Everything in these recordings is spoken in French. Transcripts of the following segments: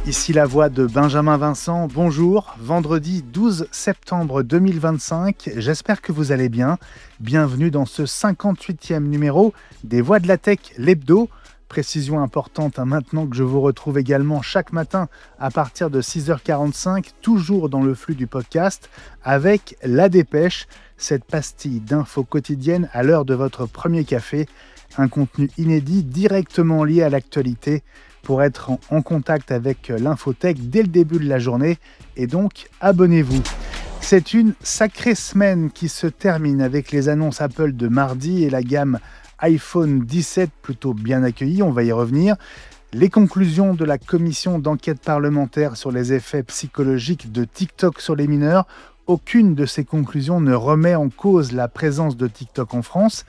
Ici la voix de Benjamin Vincent, bonjour, vendredi 12 septembre 2025, j'espère que vous allez bien. Bienvenue dans ce 58e numéro des Voix de la Tech, l'hebdo. Précision importante maintenant que je vous retrouve également chaque matin à partir de 6h45, toujours dans le flux du podcast, avec La Dépêche, cette pastille d'infos quotidiennes à l'heure de votre premier café, un contenu inédit directement lié à l'actualité, pour être en contact avec l'infotech dès le début de la journée, et donc abonnez-vous. C'est une sacrée semaine qui se termine avec les annonces Apple de mardi et la gamme iPhone 17 plutôt bien accueillie, on va y revenir. Les conclusions de la commission d'enquête parlementaire sur les effets psychologiques de TikTok sur les mineurs. Aucune de ces conclusions ne remet en cause la présence de TikTok en France.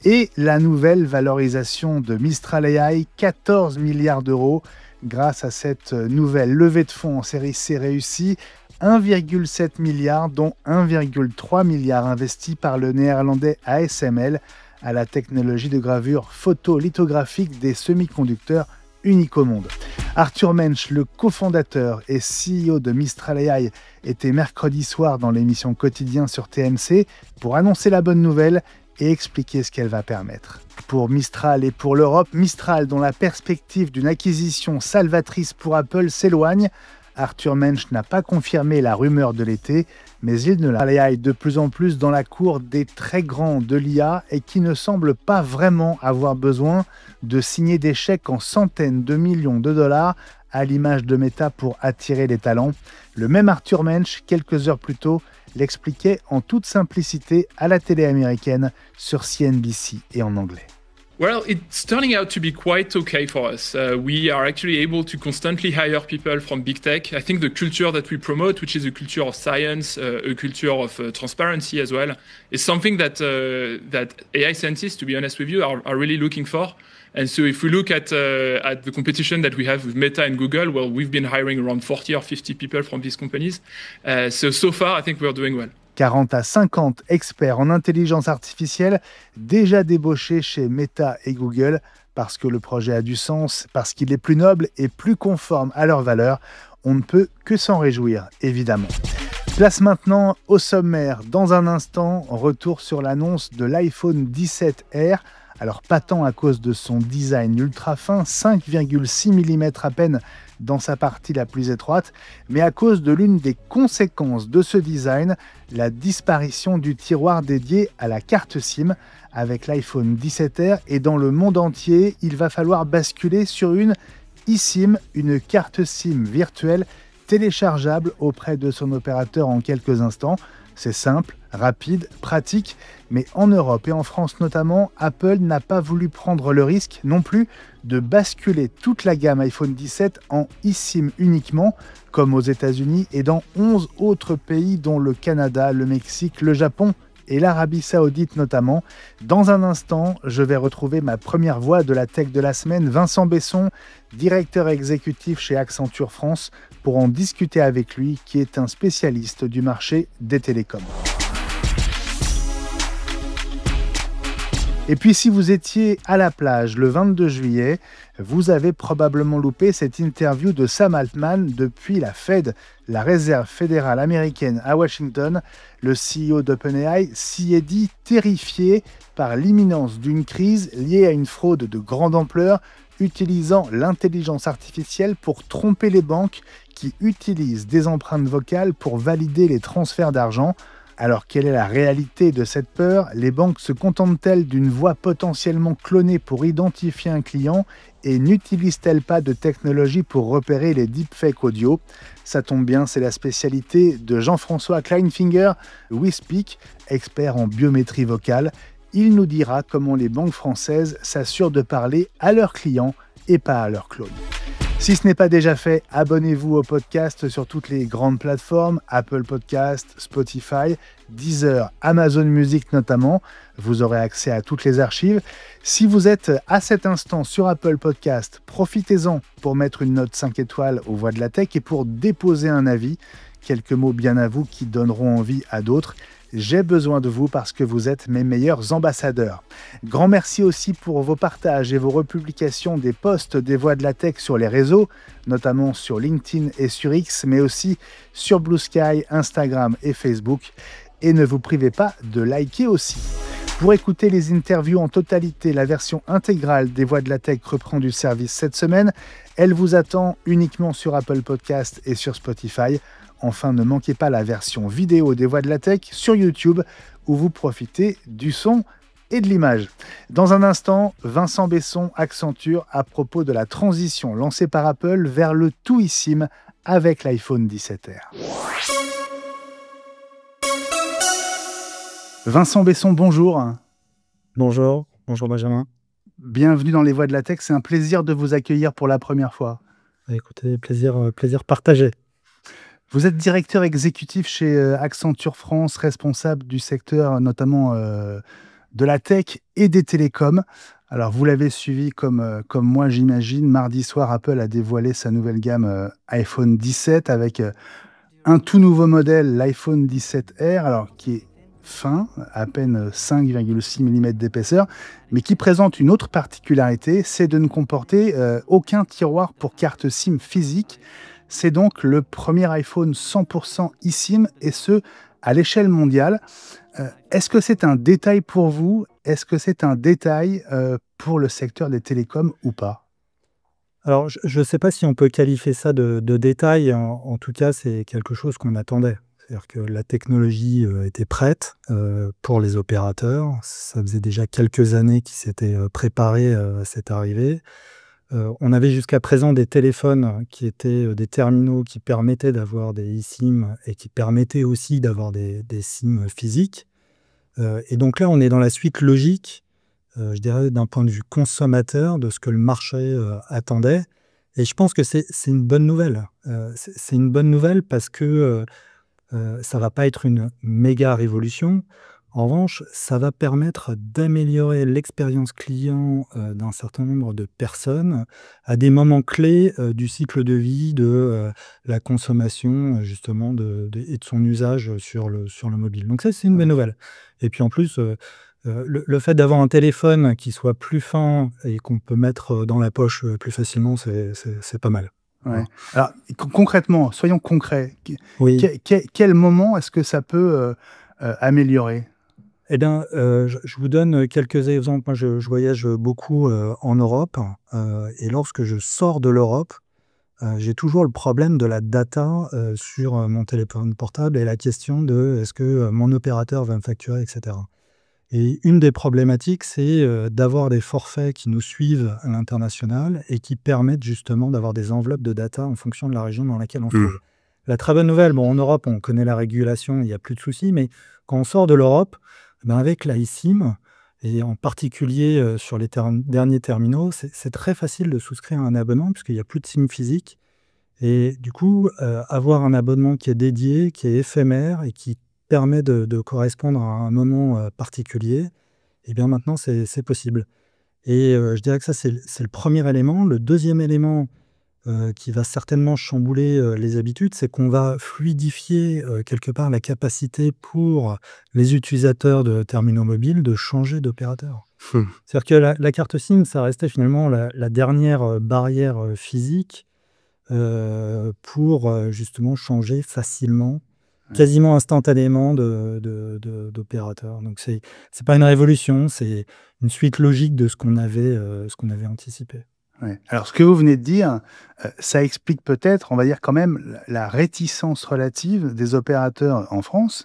Et la nouvelle valorisation de Mistral AI, 14 milliards d'euros. Grâce à cette nouvelle levée de fonds en série C réussie, 1,7 milliard, dont 1,3 milliard investis par le néerlandais ASML à la technologie de gravure photolithographique des semi-conducteurs unique au monde. Arthur Mensch, le cofondateur et CEO de Mistral AI, était mercredi soir dans l'émission Quotidien sur TMC pour annoncer la bonne nouvelle et expliquer ce qu'elle va permettre. Pour Mistral et pour l'Europe, Mistral dont la perspective d'une acquisition salvatrice pour Apple s'éloigne, Arthur Mensch n'a pas confirmé la rumeur de l'été, mais il ne la de plus en plus dans la cour des très grands de l'IA et qui ne semble pas vraiment avoir besoin de signer des chèques en centaines de millions de dollars à l'image de Meta pour attirer les talents. Le même Arthur Mensch, quelques heures plus tôt, l'expliquait en toute simplicité à la télé américaine sur CNBC et en anglais. Well, it's turning out to be quite okay for us. We are actually able to constantly hire people from big tech. I think the culture that we promote, which is a culture of science, a culture of transparency as well, is something that AI scientists, to be honest with you, are really looking for. And so if we look at the competition that we have with Meta and Google, well, we've been hiring around 40 or 50 people from these companies. So far, I think we're doing well. 40 à 50 experts en intelligence artificielle déjà débauchés chez Meta et Google parce que le projet a du sens, parce qu'il est plus noble et plus conforme à leurs valeurs. On ne peut que s'en réjouir, évidemment. Place maintenant au sommaire. Dans un instant, retour sur l'annonce de l'iPhone 17R. Alors pas tant à cause de son design ultra fin, 5,6 mm à peine dans sa partie la plus étroite, mais à cause de l'une des conséquences de ce design, la disparition du tiroir dédié à la carte SIM avec l'iPhone 17R, et dans le monde entier, il va falloir basculer sur une eSIM, une carte SIM virtuelle téléchargeable auprès de son opérateur en quelques instants. C'est simple, rapide, pratique, mais en Europe et en France notamment, Apple n'a pas voulu prendre le risque non plus de basculer toute la gamme iPhone 17 en eSIM uniquement, comme aux États-Unis et dans 11 autres pays dont le Canada, le Mexique, le Japon et l'Arabie Saoudite notamment. Dans un instant, je vais retrouver ma première voix de la tech de la semaine, Vincent Besson, directeur exécutif chez Accenture France, pour en discuter avec lui, qui est un spécialiste du marché des télécoms. Et puis si vous étiez à la plage le 22 juillet, vous avez probablement loupé cette interview de Sam Altman depuis la Fed, la réserve fédérale américaine à Washington. Le CEO d'OpenAI s'y est dit terrifié par l'imminence d'une crise liée à une fraude de grande ampleur utilisant l'intelligence artificielle pour tromper les banques qui utilisent des empreintes vocales pour valider les transferts d'argent. Alors quelle est la réalité de cette peur ? Les banques se contentent-elles d'une voix potentiellement clonée pour identifier un client et n'utilisent-elles pas de technologie pour repérer les deepfakes audio ? Ça tombe bien, c'est la spécialité de Jean-François Kleinfinger, WeSpeak, expert en biométrie vocale. Il nous dira comment les banques françaises s'assurent de parler à leurs clients et pas à leurs clones. Si ce n'est pas déjà fait, abonnez-vous au podcast sur toutes les grandes plateformes, Apple Podcast, Spotify, Deezer, Amazon Music notamment. Vous aurez accès à toutes les archives. Si vous êtes à cet instant sur Apple Podcast, profitez-en pour mettre une note 5 étoiles aux Voix de la Tech et pour déposer un avis. Quelques mots bien à vous qui donneront envie à d'autres. J'ai besoin de vous parce que vous êtes mes meilleurs ambassadeurs. Grand merci aussi pour vos partages et vos republications des posts des Voix de la Tech sur les réseaux, notamment sur LinkedIn et sur X, mais aussi sur Blue Sky, Instagram et Facebook. Et ne vous privez pas de liker aussi. Pour écouter les interviews en totalité, la version intégrale des Voix de la Tech reprend du service cette semaine. Elle vous attend uniquement sur Apple Podcast et sur Spotify. Enfin, ne manquez pas la version vidéo des Voix de la Tech sur YouTube où vous profitez du son et de l'image. Dans un instant, Vincent Besson accenture à propos de la transition lancée par Apple vers le tout eSIM avec l'iPhone 17R. Vincent Besson, bonjour. Bonjour Benjamin. Bienvenue dans les Voix de la Tech, c'est un plaisir de vous accueillir pour la première fois. Écoutez, plaisir partagé. Vous êtes directeur exécutif chez Accenture France, responsable du secteur notamment de la tech et des télécoms. Alors vous l'avez suivi comme moi j'imagine, mardi soir Apple a dévoilé sa nouvelle gamme iPhone 17 avec un tout nouveau modèle, l'iPhone 17R, alors qui est fin, à peine 5,6 mm d'épaisseur, mais qui présente une autre particularité, c'est de ne comporter aucun tiroir pour carte SIM physique. C'est donc le premier iPhone 100% eSIM, et ce, à l'échelle mondiale. Est-ce que c'est un détail pour vous? Est-ce que c'est un détail pour le secteur des télécoms ou pas? Alors, je ne sais pas si on peut qualifier ça de détail. En tout cas, c'est quelque chose qu'on attendait. C'est-à-dire que la technologie était prête pour les opérateurs. Ça faisait déjà quelques années qu'ils s'étaient préparés à cette arrivée. On avait jusqu'à présent des téléphones qui étaient des terminaux qui permettaient d'avoir des eSIM et qui permettaient aussi d'avoir des SIM physiques. Et donc là, on est dans la suite logique, je dirais, d'un point de vue consommateur, de ce que le marché attendait. Et je pense que c'est une bonne nouvelle. C'est une bonne nouvelle parce que ça ne va pas être une méga révolution. En revanche, ça va permettre d'améliorer l'expérience client d'un certain nombre de personnes à des moments clés du cycle de vie de la consommation justement et de son usage sur le mobile. Donc ça, c'est une bonne nouvelle. Et puis en plus, le fait d'avoir un téléphone qui soit plus fin et qu'on peut mettre dans la poche plus facilement, c'est pas mal. Ouais. Alors concrètement, soyons concrets. Oui. Quel moment est-ce que ça peut améliorer? Eh bien, je vous donne quelques exemples. Moi, je voyage beaucoup en Europe et lorsque je sors de l'Europe, j'ai toujours le problème de la data sur mon téléphone portable et la question de est-ce que mon opérateur va me facturer, etc. Et une des problématiques, c'est d'avoir des forfaits qui nous suivent à l'international et qui permettent justement d'avoir des enveloppes de data en fonction de la région dans laquelle on se trouve. La très bonne nouvelle, en Europe, on connaît la régulation, il n'y a plus de soucis, mais quand on sort de l'Europe, avec la eSIM, et en particulier sur les derniers terminaux, c'est très facile de souscrire un abonnement puisqu'il n'y a plus de SIM physique. Et du coup, avoir un abonnement qui est dédié, qui est éphémère et qui permet de correspondre à un moment particulier, et bien maintenant, c'est possible. Et je dirais que ça, c'est le premier élément. Le deuxième élément qui va certainement chambouler les habitudes, c'est qu'on va fluidifier quelque part la capacité pour les utilisateurs de terminaux mobiles de changer d'opérateur. C'est-à-dire que la carte SIM, ça restait finalement la dernière barrière physique pour justement changer facilement, quasiment instantanément d'opérateur. Donc c'est pas une révolution, c'est une suite logique de ce qu'on avait anticipé. Ouais. Alors, ce que vous venez de dire, ça explique peut-être, on va dire quand même, la réticence relative des opérateurs en France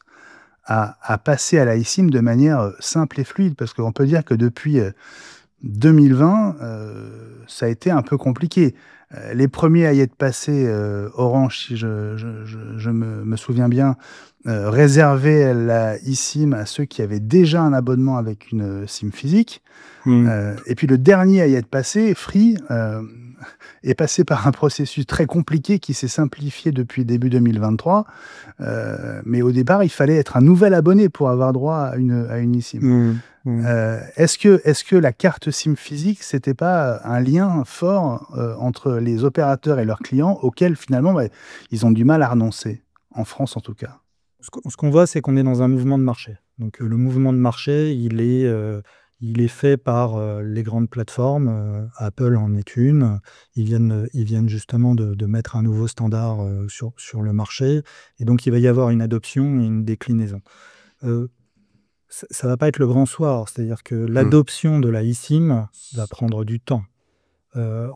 à passer à la eSIM de manière simple et fluide. Parce qu'on peut dire que depuis 2020, ça a été un peu compliqué. Les premiers à y être passés, Orange, si je me souviens bien, réservait la eSIM à ceux qui avaient déjà un abonnement avec une SIM physique. Et puis le dernier à y être passé, Free, est passé par un processus très compliqué qui s'est simplifié depuis début 2023. Mais au départ, il fallait être un nouvel abonné pour avoir droit à une eSIM. Est-ce que la carte SIM physique, c'était pas un lien fort entre les opérateurs et leurs clients auquel finalement ils ont du mal à renoncer, en France en tout cas? Ce qu'on voit, c'est qu'on est dans un mouvement de marché. Donc, le mouvement de marché, il est fait par les grandes plateformes. Apple en est une. Ils viennent justement de mettre un nouveau standard sur le marché. Et donc, il va y avoir une adoption et une déclinaison. Ça ne va pas être le grand soir. C'est-à-dire que l'adoption de la eSIM va prendre du temps.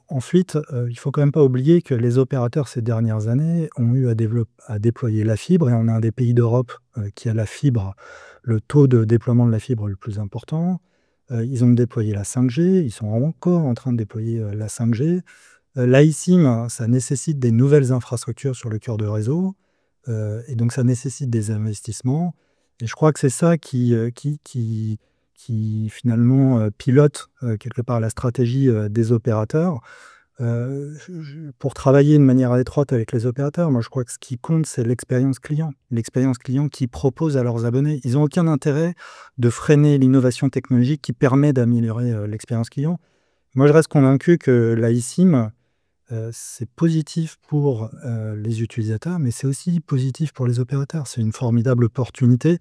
Ensuite, il ne faut quand même pas oublier que les opérateurs ces dernières années ont eu à déployer la fibre, et on est un des pays d'Europe qui a la fibre, le taux de déploiement de la fibre le plus important. Ils ont déployé la 5G, ils sont encore en train de déployer la 5G. L'iSIM, ça nécessite des nouvelles infrastructures sur le cœur de réseau, et donc ça nécessite des investissements. Et je crois que c'est ça qui finalement pilote quelque part la stratégie des opérateurs. Pour travailler de manière étroite avec les opérateurs, moi je crois que ce qui compte, c'est l'expérience client. L'expérience client qu'ils proposent à leurs abonnés. Ils n'ont aucun intérêt de freiner l'innovation technologique qui permet d'améliorer l'expérience client. Moi je reste convaincu que la eSIM, c'est positif pour les utilisateurs, mais c'est aussi positif pour les opérateurs. C'est une formidable opportunité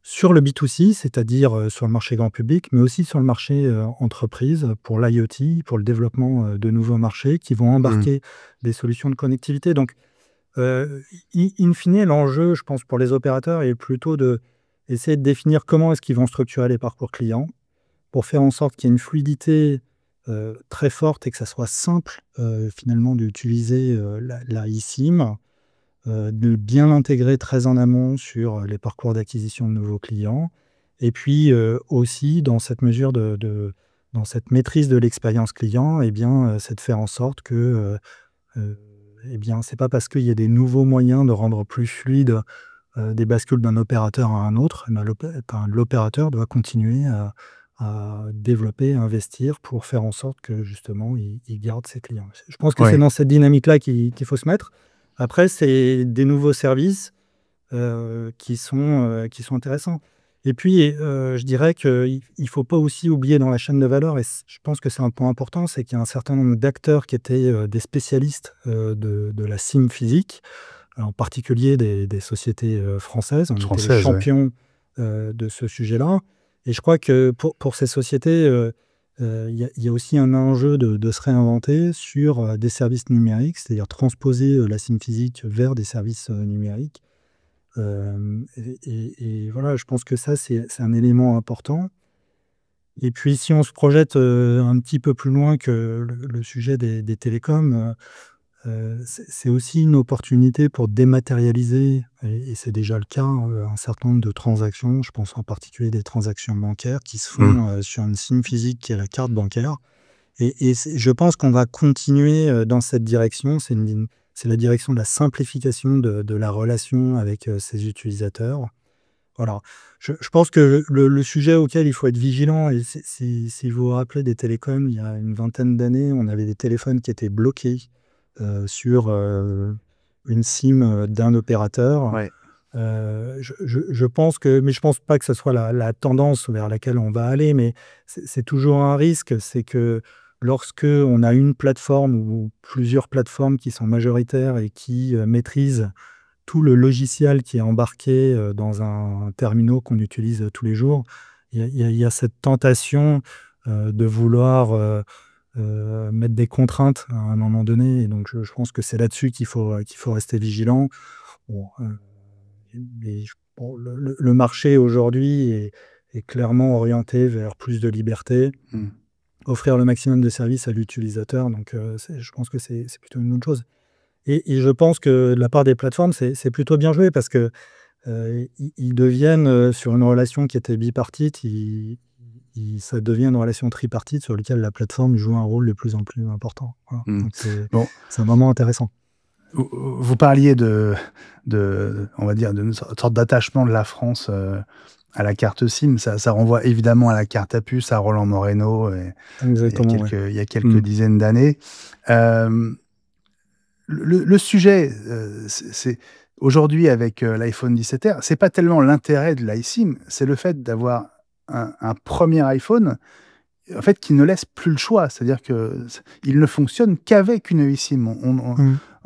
sur le B2C, c'est-à-dire sur le marché grand public, mais aussi sur le marché entreprise, pour l'IoT, pour le développement de nouveaux marchés qui vont embarquer des solutions de connectivité. Donc, in fine, l'enjeu, je pense, pour les opérateurs est plutôt d'essayer de définir comment est-ce qu'ils vont structurer les parcours clients pour faire en sorte qu'il y ait une fluidité très forte et que ça soit simple finalement d'utiliser la eSIM, de bien l'intégrer très en amont sur les parcours d'acquisition de nouveaux clients, et puis aussi dans cette mesure dans cette maîtrise de l'expérience client, eh bien, c'est de faire en sorte que eh bien, c'est pas parce qu'il y a des nouveaux moyens de rendre plus fluide des bascules d'un opérateur à un autre, l'opérateur doit continuer à développer, à investir pour faire en sorte que justement il garde ses clients. Je pense que c'est dans cette dynamique-là qu'il faut se mettre. Après, c'est des nouveaux services qui sont intéressants. Et puis, je dirais qu'il ne faut pas aussi oublier dans la chaîne de valeur, et je pense que c'est un point important, c'est qu'il y a un certain nombre d'acteurs qui étaient des spécialistes de la SIM physique, en particulier des sociétés françaises. On était les champions de ce sujet-là. Et je crois que pour ces sociétés, il y a aussi un enjeu de se réinventer sur des services numériques, c'est-à-dire transposer la SIM physique vers des services numériques. Et voilà, je pense que ça, c'est un élément important. Et puis, si on se projette un petit peu plus loin que le sujet des télécoms, c'est aussi une opportunité pour dématérialiser, et c'est déjà le cas, un certain nombre de transactions. Je pense en particulier des transactions bancaires qui se font sur une SIM physique qui est la carte bancaire. Et je pense qu'on va continuer dans cette direction. C'est la direction de la simplification de la relation avec ses utilisateurs. Voilà. Je pense que le sujet auquel il faut être vigilant, et si vous vous rappelez des télécoms, il y a une vingtaine d'années, on avait des téléphones qui étaient bloqués sur une SIM d'un opérateur. Ouais. Je pense que, mais je pense pas que ce soit la tendance vers laquelle on va aller, mais c'est toujours un risque, c'est que lorsque on a une plateforme ou plusieurs plateformes qui sont majoritaires et qui maîtrisent tout le logiciel qui est embarqué dans un terminal qu'on utilise tous les jours, il y a cette tentation de vouloir mettre des contraintes à un moment donné. Et donc, je pense que c'est là-dessus qu'il faut rester vigilant. Bon, le marché aujourd'hui est clairement orienté vers plus de liberté, offrir le maximum de services à l'utilisateur. Donc, je pense que c'est plutôt une bonne chose. Et je pense que de la part des plateformes, c'est plutôt bien joué parce que ils deviennent, sur une relation qui était bipartite, ça devient une relation tripartite sur laquelle la plateforme joue un rôle de plus en plus important. Voilà. Donc c'est un moment intéressant. Vous parliez on va dire, d'une sorte d'attachement de la France à la carte SIM. Ça renvoie évidemment à la carte à puce, à Roland Moreno, il y a quelques dizaines d'années. Le sujet, c'est aujourd'hui avec l'iPhone 17R, c'est pas tellement l'intérêt de l'iSIM, c'est le fait d'avoir un premier iPhone en fait qui ne laisse plus le choix, c'est-à-dire que il ne fonctionne qu'avec une eSIM.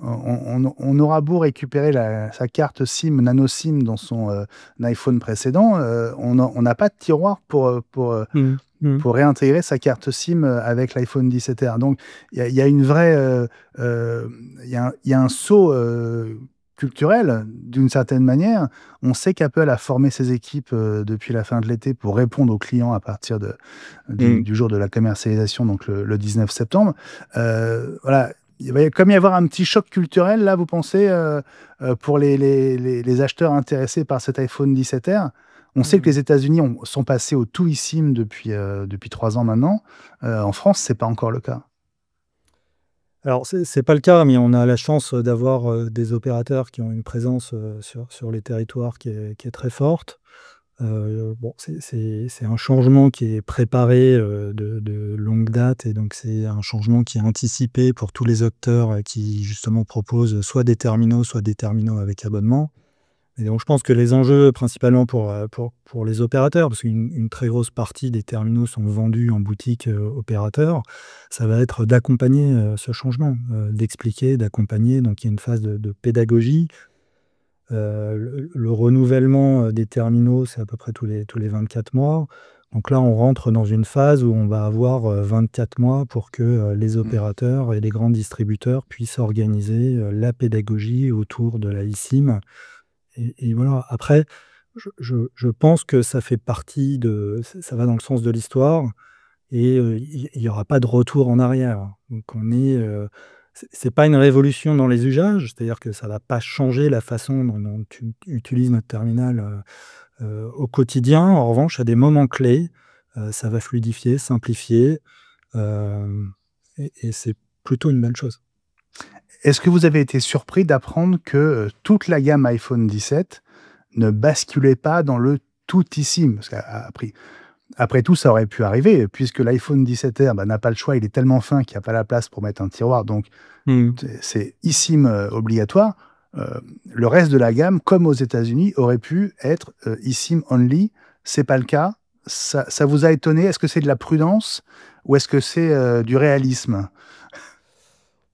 on aura beau récupérer sa carte SIM, nano SIM dans son iPhone précédent, on n'a pas de tiroir pour réintégrer sa carte SIM avec l'iPhone 17R. Donc, il y a une vraie, il y a un saut culturel, d'une certaine manière. On sait qu'Apple a formé ses équipes depuis la fin de l'été pour répondre aux clients à partir du jour de la commercialisation, donc le 19 septembre. Voilà. Il va comme y avoir un petit choc culturel, là, vous pensez, pour les acheteurs intéressés par cet iPhone 17R. On sait que les États-Unis sont passés au tout eSIM depuis 3 ans maintenant. En France, ce n'est pas encore le cas. Alors, c'est pas le cas, mais on a la chance d'avoir des opérateurs qui ont une présence sur les territoires qui est très forte. Bon, c'est un changement qui est préparé de longue date, et donc c'est un changement qui est anticipé pour tous les acteurs qui justement proposent soit des terminaux avec abonnement. Et donc je pense que les enjeux principalement pour les opérateurs, parce qu'une très grosse partie des terminaux sont vendus en boutique opérateur, ça va être d'accompagner ce changement, d'expliquer, d'accompagner. Donc il y a une phase de pédagogie. Le renouvellement des terminaux, c'est à peu près tous les 24 mois. Donc là, on rentre dans une phase où on va avoir 24 mois pour que les opérateurs et les grands distributeurs puissent organiser la pédagogie autour de la eSIM. Et voilà. Après, je pense que ça fait partie ça va dans le sens de l'histoire, et il n'y aura pas de retour en arrière. Donc c'est pas une révolution dans les usages, c'est-à-dire que ça va pas changer la façon dont tu utilises notre terminal au quotidien. En revanche, à des moments clés, ça va fluidifier, simplifier, et c'est plutôt une bonne chose. Est-ce que vous avez été surpris d'apprendre que toute la gamme iPhone 17 ne basculait pas dans le tout eSIM? Parce qu'après tout, ça aurait pu arriver, puisque l'iPhone 17R n'a pas le choix, il est tellement fin qu'il n'y a pas la place pour mettre un tiroir, donc c'est eSIM obligatoire. Le reste de la gamme, comme aux États-Unis, aurait pu être eSIM only. C'est pas le cas. Ça vous a étonné? Est-ce que c'est de la prudence ou est-ce que c'est du réalisme?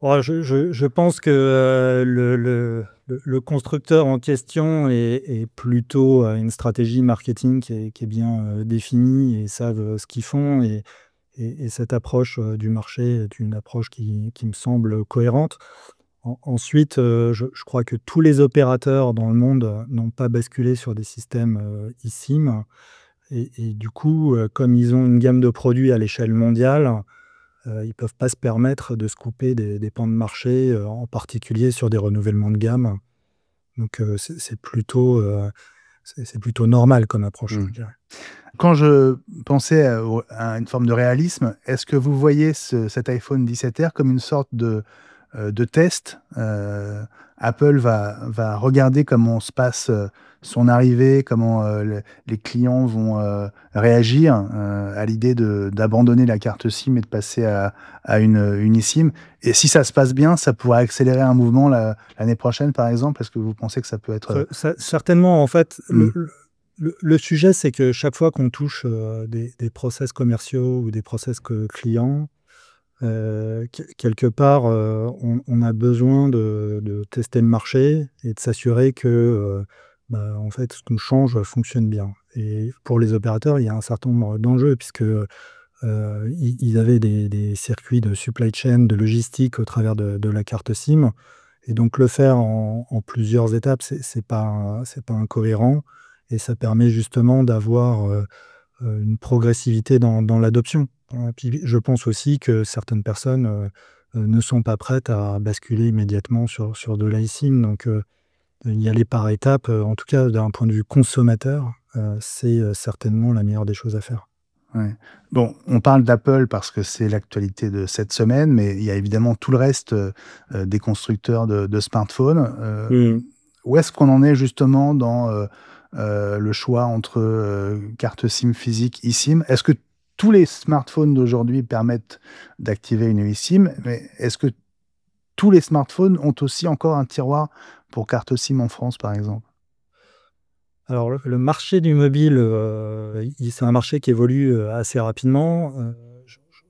Je pense que le constructeur en question est plutôt une stratégie marketing qui est bien définie, et savent ce qu'ils font. Et cette approche du marché est une approche qui me semble cohérente. Ensuite, je crois que tous les opérateurs dans le monde n'ont pas basculé sur des systèmes eSIM. Et du coup, comme ils ont une gamme de produits à l'échelle mondiale, ils ne peuvent pas se permettre de se couper des pans de marché, en particulier sur des renouvellements de gamme. Donc c'est plutôt normal comme approche, je dirais. Quand je pensais à une forme de réalisme, est-ce que vous voyez cet iPhone 17R comme une sorte de test? Apple va regarder comment se passe son arrivée, comment les clients vont réagir à l'idée d'abandonner la carte SIM et de passer à une eSIM. Et si ça se passe bien, ça pourrait accélérer un mouvement l'année prochaine, par exemple. Est-ce que vous pensez que ça peut être... Certainement, en fait. Le sujet, c'est que chaque fois qu'on touche des process commerciaux ou des process clients, quelque part, on a besoin de tester le marché et de s'assurer que en fait, ce qu'on change fonctionne bien. Et pour les opérateurs, il y a un certain nombre d'enjeux, puisque ils avaient des circuits de supply chain, de logistique au travers de la carte SIM. Et donc le faire en plusieurs étapes, c'est pas incohérent, et ça permet justement d'avoir une progressivité dans l'adoption. Puis je pense aussi que certaines personnes ne sont pas prêtes à basculer immédiatement sur de l'iSIM. Donc y aller par étapes, en tout cas d'un point de vue consommateur, c'est certainement la meilleure des choses à faire. Ouais. Bon, on parle d'Apple parce que c'est l'actualité de cette semaine, mais il y a évidemment tout le reste des constructeurs de smartphones. Où est-ce qu'on en est justement dans le choix entre carte SIM physique, eSIM? Est-ce que tous les smartphones d'aujourd'hui permettent d'activer une eSIM, mais est-ce que tous les smartphones ont aussi encore un tiroir pour carte SIM en France, par exemple? Alors le marché du mobile, c'est un marché qui évolue assez rapidement.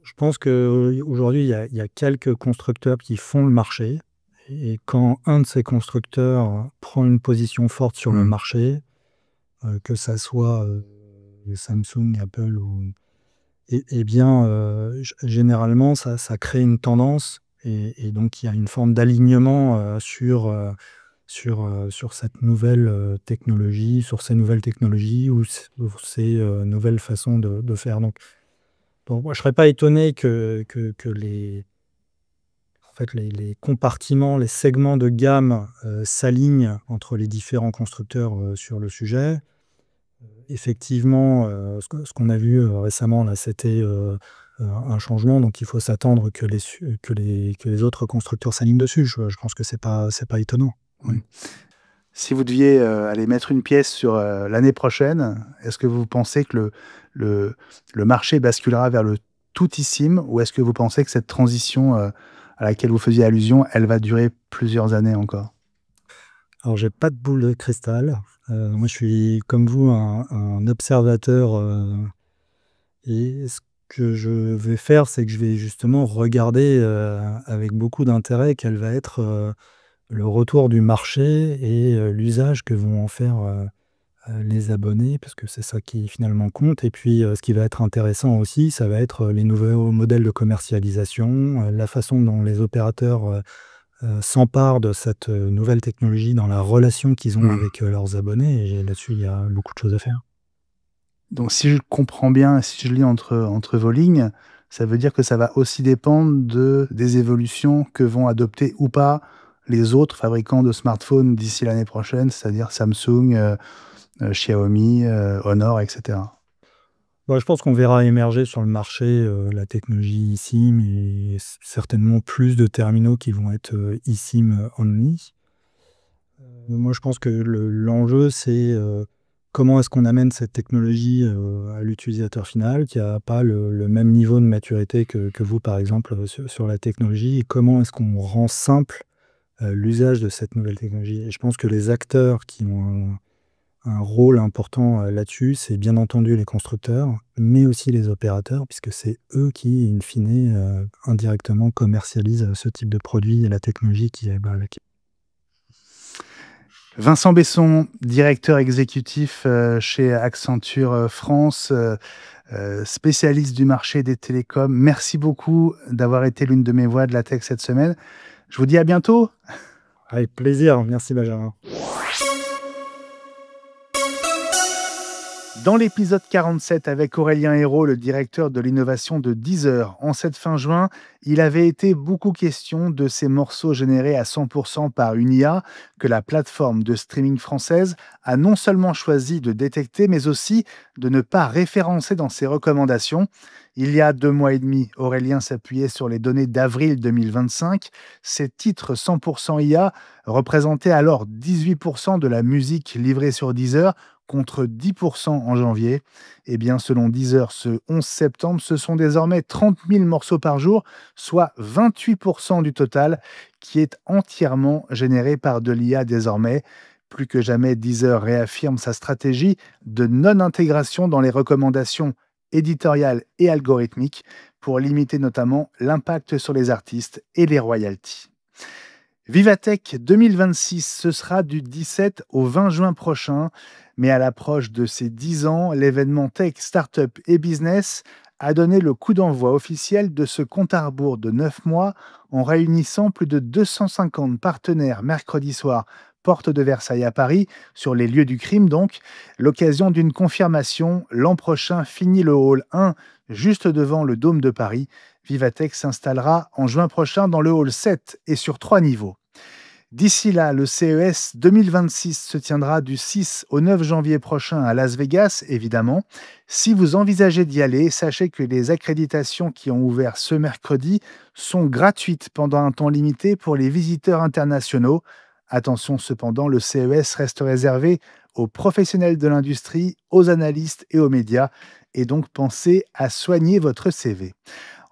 Je pense qu'aujourd'hui, il y a quelques constructeurs qui font le marché, Et quand un de ces constructeurs prend une position forte sur le marché, que ça soit Samsung, Apple et bien, généralement, ça crée une tendance et donc il y a une forme d'alignement sur cette nouvelle technologie, sur ces nouvelles technologies ou ces nouvelles façons de faire. Donc moi, je ne serais pas étonné que les compartiments, les segments de gamme s'alignent entre les différents constructeurs sur le sujet. Effectivement, ce qu'on a vu récemment, là, c'était un changement, donc il faut s'attendre que les autres constructeurs s'alignent dessus. Je pense que c'est pas étonnant. Oui. Si vous deviez aller mettre une pièce sur l'année prochaine, est-ce que vous pensez que le marché basculera vers le tout eSIM ou est-ce que vous pensez que cette transition à laquelle vous faisiez allusion, elle va durer plusieurs années encore? Alors, j'ai pas de boule de cristal. Moi, je suis comme vous un observateur et ce que je vais faire, c'est que je vais justement regarder avec beaucoup d'intérêt quel va être le retour du marché et l'usage que vont en faire les abonnés, parce que c'est ça qui finalement compte. Et puis, ce qui va être intéressant aussi, ça va être les nouveaux modèles de commercialisation, la façon dont les opérateurs s'emparent de cette nouvelle technologie dans la relation qu'ils ont avec leurs abonnés. Et là-dessus, il y a beaucoup de choses à faire. Donc si je comprends bien, si je lis entre vos lignes, ça veut dire que ça va aussi dépendre des évolutions que vont adopter ou pas les autres fabricants de smartphones d'ici l'année prochaine, c'est-à-dire Samsung, Xiaomi, Honor, etc. Je pense qu'on verra émerger sur le marché la technologie eSIM et certainement plus de terminaux qui vont être eSIM only. Moi, je pense que l'enjeu, c'est comment est-ce qu'on amène cette technologie à l'utilisateur final qui n'a pas le même niveau de maturité que vous, par exemple, sur la technologie, et comment est-ce qu'on rend simple l'usage de cette nouvelle technologie. Et je pense que les acteurs qui ont un rôle important là-dessus, c'est bien entendu les constructeurs, mais aussi les opérateurs, puisque c'est eux qui, in fine, indirectement commercialisent ce type de produit et la technologie qui est avec. Vincent Besson, directeur exécutif chez Accenture France, spécialiste du marché des télécoms. Merci beaucoup d'avoir été l'une de mes voix de la tech cette semaine. Je vous dis à bientôt. Avec plaisir. Merci Benjamin. Dans l'épisode 47 avec Aurélien Hérault, le directeur de l'innovation de Deezer, en cette fin juin, il avait été beaucoup question de ces morceaux générés à 100% par une IA que la plateforme de streaming française a non seulement choisi de détecter, mais aussi de ne pas référencer dans ses recommandations. Il y a 2 mois et demi, Aurélien s'appuyait sur les données d'avril 2025. Ces titres 100% IA représentaient alors 18% de la musique livrée sur Deezer, contre 10% en janvier. Eh bien, selon Deezer, ce 11 septembre, ce sont désormais 30 000 morceaux par jour, soit 28% du total, qui est entièrement généré par de l'IA désormais. Plus que jamais, Deezer réaffirme sa stratégie de non-intégration dans les recommandations éditoriales et algorithmiques pour limiter notamment l'impact sur les artistes et les royalties. Vivatech 2026, ce sera du 17 au 20 juin prochain. Mais à l'approche de ses 10 ans, l'événement Tech, Startup et Business a donné le coup d'envoi officiel de ce compte à rebours de 9 mois en réunissant plus de 250 partenaires mercredi soir, porte de Versailles à Paris, sur les lieux du crime donc. L'occasion d'une confirmation, l'an prochain finit le hall 1, juste devant le Dôme de Paris. Vivatech s'installera en juin prochain dans le hall 7 et sur 3 niveaux. D'ici là, le CES 2026 se tiendra du 6 au 9 janvier prochain à Las Vegas, évidemment. Si vous envisagez d'y aller, sachez que les accréditations qui ont ouvert ce mercredi sont gratuites pendant un temps limité pour les visiteurs internationaux. Attention cependant, le CES reste réservé aux professionnels de l'industrie, aux analystes et aux médias, et donc pensez à soigner votre CV.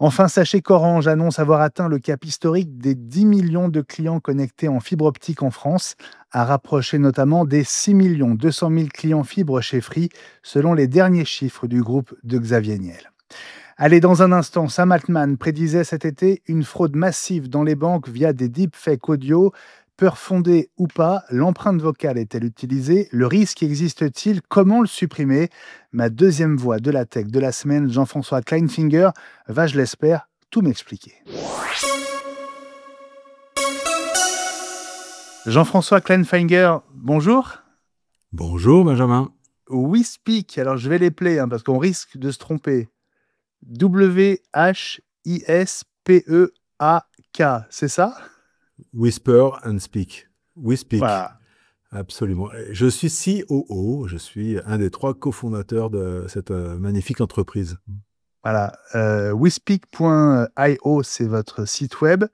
Enfin, sachez qu'Orange annonce avoir atteint le cap historique des 10 millions de clients connectés en fibre optique en France, à rapprocher notamment des 6 200 000 clients fibre chez Free, selon les derniers chiffres du groupe de Xavier Niel. Allez, dans un instant, Sam Altman prédisait cet été une fraude massive dans les banques via des deepfakes audio. Peur fondée ou pas, l'empreinte vocale est-elle utilisée? Le risque existe-t-il? Comment le supprimer? Ma deuxième voix de la tech de la semaine, Jean-François Kleinfinger, va, je l'espère, tout m'expliquer. Jean-François Kleinfinger, bonjour. Bonjour Benjamin. WeSpeak, alors je vais les player parce qu'on risque de se tromper. W-H-I-S-P-E-A-K, c'est ça? Whisper and Speak. WeSpeak. Voilà. Absolument. Je suis COO, je suis un des 3 cofondateurs de cette magnifique entreprise. Voilà. WeSpeak.io, c'est votre site web.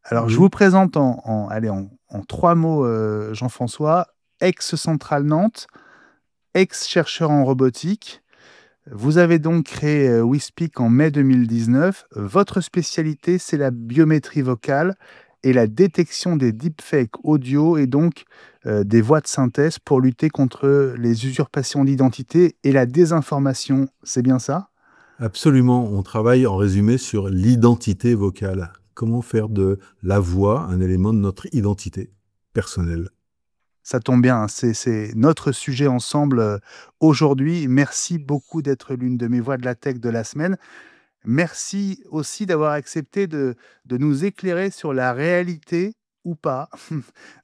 Alors, Oui. je vous présente en 3 mots, Jean-François. Ex-Centrale Nantes, ex-chercheur en robotique. Vous avez donc créé WeSpeak en mai 2019. Votre spécialité, c'est la biométrie vocale et la détection des deepfakes audio et donc des voix de synthèse pour lutter contre les usurpations d'identité et la désinformation. C'est bien ça? Absolument. On travaille en résumé sur l'identité vocale. Comment faire de la voix un élément de notre identité personnelle. Ça tombe bien, hein, c'est notre sujet ensemble aujourd'hui. Merci beaucoup d'être l'une de mes voix de la tech de la semaine. Merci aussi d'avoir accepté de nous éclairer sur la réalité ou pas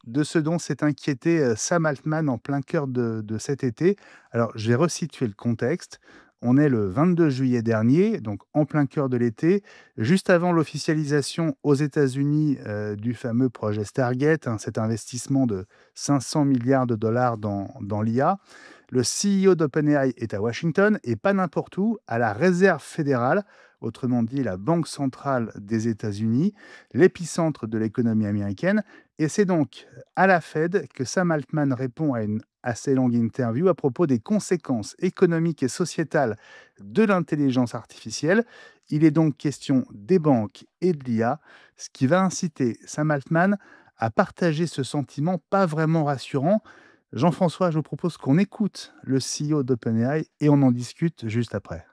de ce dont s'est inquiété Sam Altman en plein cœur de cet été. Alors, je vais resituer le contexte. On est le 22 juillet dernier, donc en plein cœur de l'été, juste avant l'officialisation aux États-Unis du fameux projet Stargate, hein, cet investissement de 500 milliards de dollars dans l'IA. Le CEO d'OpenAI est à Washington et pas n'importe où, à la Réserve fédérale, autrement dit la Banque centrale des États-Unis, l'épicentre de l'économie américaine. Et c'est donc à la Fed que Sam Altman répond à une assez longue interview à propos des conséquences économiques et sociétales de l'intelligence artificielle. Il est donc question des banques et de l'IA, ce qui va inciter Sam Altman à partager ce sentiment pas vraiment rassurant. Jean-François, je vous propose qu'on écoute le CEO d'OpenAI et on en discute juste après.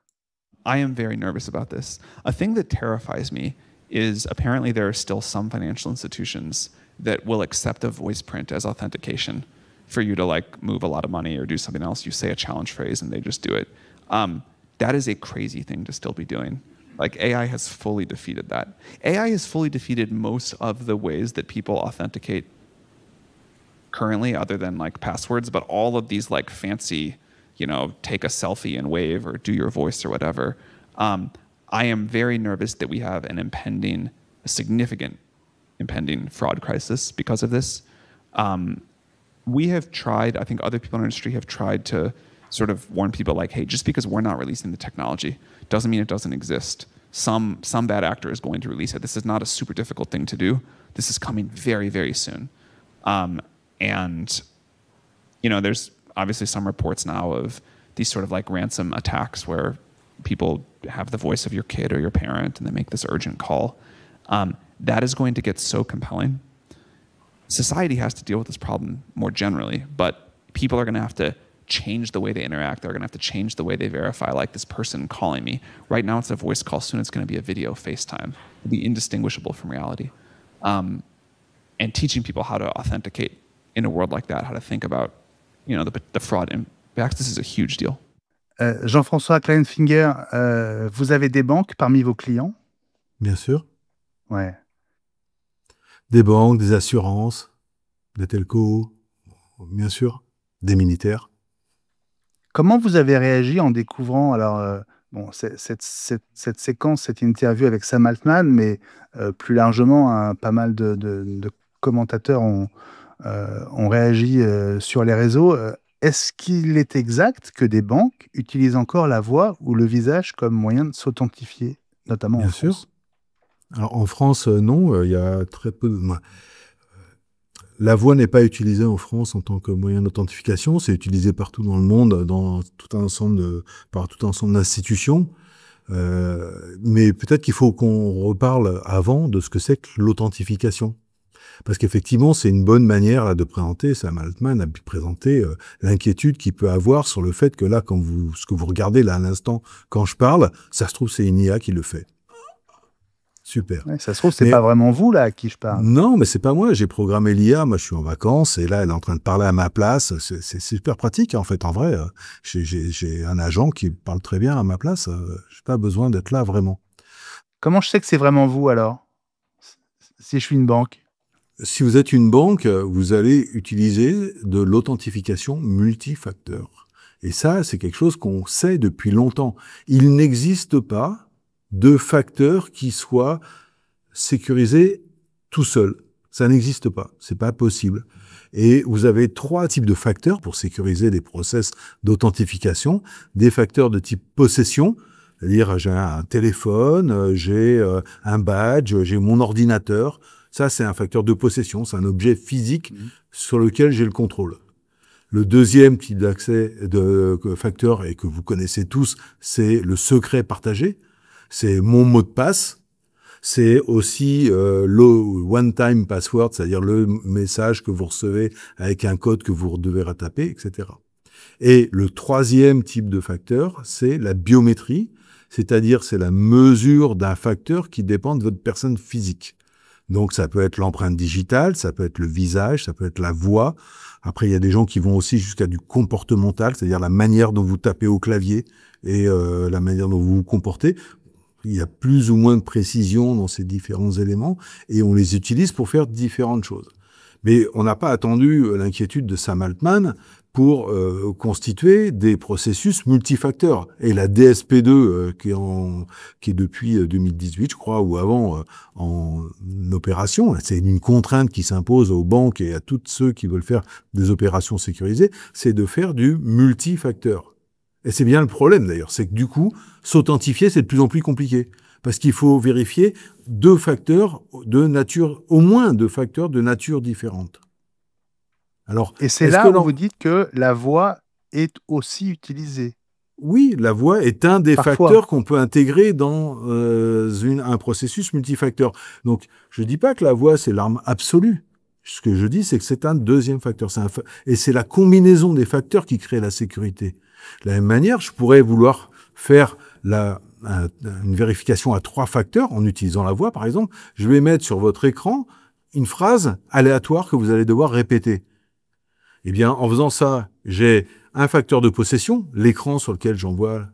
I am very nervous about this. A thing that terrifies me is apparently there are still some financial institutions that will accept a voice print as authentication for you to like move a lot of money or do something else. You say a challenge phrase and they just do it. That is a crazy thing to still be doing. Like AI has fully defeated that. AI has fully defeated most of the ways that people authenticate currently, other than like passwords, but all of these like fancy, take a selfie and wave or do your voice or whatever. I am very nervous that we have a significant impending fraud crisis because of this. We have tried, I think other people in our industry have tried to sort of warn people like, hey, just because we're not releasing the technology doesn't mean it doesn't exist. Some bad actor is going to release it. This is not a super difficult thing to do. This is coming very, very soon. And there's obviously some reports now of these sort of like ransom attacks where people have the voice of your kid or your parent and they make this urgent call. That is going to get so compelling. Society has to deal with this problem more generally, but people are going to have to change the way they interact. They're going to have to change the way they verify, like this person calling me. Right now it's a voice call. Soon it's going to be a video FaceTime. It'll be indistinguishable from reality. And teaching people how to authenticate in a world like that, how to think about, the fraud impacts. This is a huge deal. Jean-François Kleinfinger, vous avez des banques parmi vos clients? Bien sûr. Ouais. Des banques, des assurances, des telcos, bien sûr, des militaires. Comment vous avez réagi en découvrant, alors, cette séquence, cette interview avec Sam Altman, mais plus largement, hein, pas mal de commentateurs ont réagi sur les réseaux. Est-ce qu'il est exact que des banques utilisent encore la voix ou le visage comme moyen de s'authentifier, notamment en France? Bien sûr. Alors en France, non, il y a très peu de... La voix n'est pas utilisée en France en tant que moyen d'authentification, c'est utilisé partout dans le monde, par tout un ensemble d'institutions. Mais peut-être qu'il faut qu'on reparle avant de ce que c'est que l'authentification. Parce qu'effectivement, c'est une bonne manière là, de présenter, Sam Altman a pu présenter l'inquiétude qu'il peut avoir sur le fait que là, ce que vous regardez là à l'instant, quand je parle, ça se trouve, c'est une IA qui le fait. Super. Ouais, ça se trouve, c'est pas vraiment vous là à qui je parle. Non, mais c'est pas moi. J'ai programmé l'IA. Moi, je suis en vacances et là, elle est en train de parler à ma place. C'est super pratique en fait. En vrai, j'ai un agent qui parle très bien à ma place. J'ai pas besoin d'être là vraiment. Comment je sais que c'est vraiment vous alors, si je suis une banque? Si vous êtes une banque, vous allez utiliser de l'authentification multifacteur. Et ça, c'est quelque chose qu'on sait depuis longtemps. Il n'existe pas de facteur qui soit sécurisé tout seul. Ça n'existe pas. C'est pas possible. Et vous avez 3 types de facteurs pour sécuriser des process d'authentification. Des facteurs de type possession, c'est-à-dire j'ai un téléphone, j'ai un badge, j'ai mon ordinateur. Ça, c'est un facteur de possession. C'est un objet physique sur lequel j'ai le contrôle. Le deuxième type d'accès de facteur, et que vous connaissez tous, c'est le secret partagé. C'est mon mot de passe. C'est aussi le one-time password, c'est-à-dire le message que vous recevez avec un code que vous devez retaper, etc. Et le troisième type de facteur, c'est la biométrie, c'est-à-dire c'est la mesure d'un facteur qui dépend de votre personne physique. Donc ça peut être l'empreinte digitale, ça peut être le visage, ça peut être la voix. Après, il y a des gens qui vont aussi jusqu'à du comportemental, c'est-à-dire la manière dont vous tapez au clavier et la manière dont vous vous comportez. Il y a plus ou moins de précision dans ces différents éléments et on les utilise pour faire différentes choses. Mais on n'a pas attendu l'inquiétude de Sam Altman pour constituer des processus multifacteurs. Et la DSP2, qui est depuis 2018, je crois, ou avant, en opération, c'est une contrainte qui s'impose aux banques et à tous ceux qui veulent faire des opérations sécurisées, c'est de faire du multifacteur. Et c'est bien le problème d'ailleurs, c'est que du coup, s'authentifier, c'est de plus en plus compliqué. Parce qu'il faut vérifier 2 facteurs de nature, au moins 2 facteurs de nature différente. Alors, et c'est là où vous dites que la voix est aussi utilisée. Oui, la voix est un des facteurs qu'on peut intégrer dans un processus multifacteur. Donc, je dis pas que la voix, c'est l'arme absolue. Ce que je dis, c'est que c'est un deuxième facteur. Et c'est la combinaison des facteurs qui crée la sécurité. De la même manière, je pourrais vouloir faire une vérification à 3 facteurs en utilisant la voix, par exemple. Je vais mettre sur votre écran une phrase aléatoire que vous allez devoir répéter. Eh bien, en faisant ça, j'ai un facteur de possession, l'écran sur lequel j'envoie